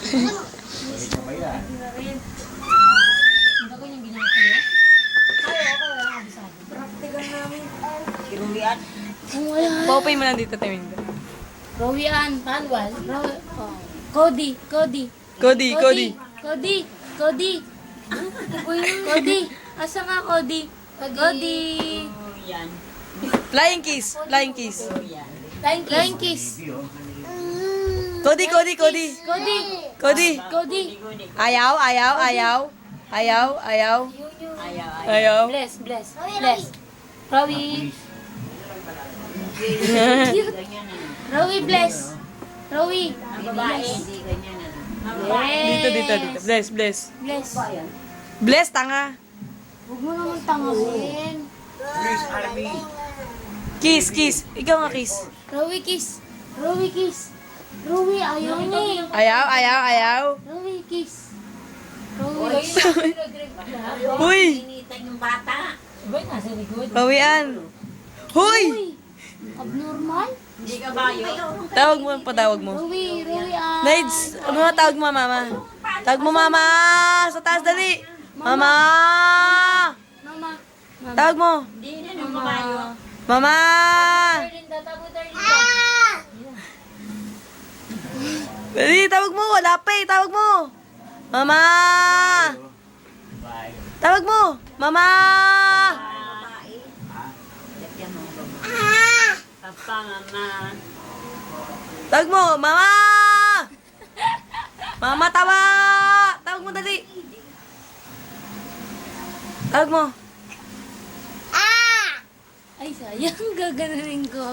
Hindi ko yung ginawa ko yun. Ay, ako wala akong sabi. Praktikan namin. Kirulian. Popay mo lang dito, Teminda. Rowian, Palwal. Cody. Cody. Cody. Asa nga, Cody? Cody. Yan. Flying kiss. Yan. Flying kiss. Cody. Cody. Ayaw. Ayaw. Bless. Rowie. Ganyan na. Rowie, bless. Rowie. Ang babae. Hindi ganyan na. Dito. Bless. Bless. Bless, tanga. Huwag mo naman tangasin. Kiss. Ikaw nga kiss. Rowie, kiss. Rowie, ayaw niya eh. Ayaw. Rowie, kiss. Rowie. Huy! Initan yung bata. Sabay nasa likod. Pawian. Huy! Abnormal? Hindi ka bayo. Patawag mo. Rowie, Naids, ano nga tawag mo, mama? Tawag mo, mama! Sa taas, dali! Mama! Mama. Tawag mo! Hindi na yung babayo. Mama! Linda, tabo Linda. Dali, tawag mo! Wala pa eh! Tawag mo! Mama! Tawag mo! Mama! Babae. Lagyan mo babae. Papa, mama. Tawag mo! Mama! Mama, tawa! Tawag mo, dali! Tawag mo! Ay, sayang. Gaganunin ko.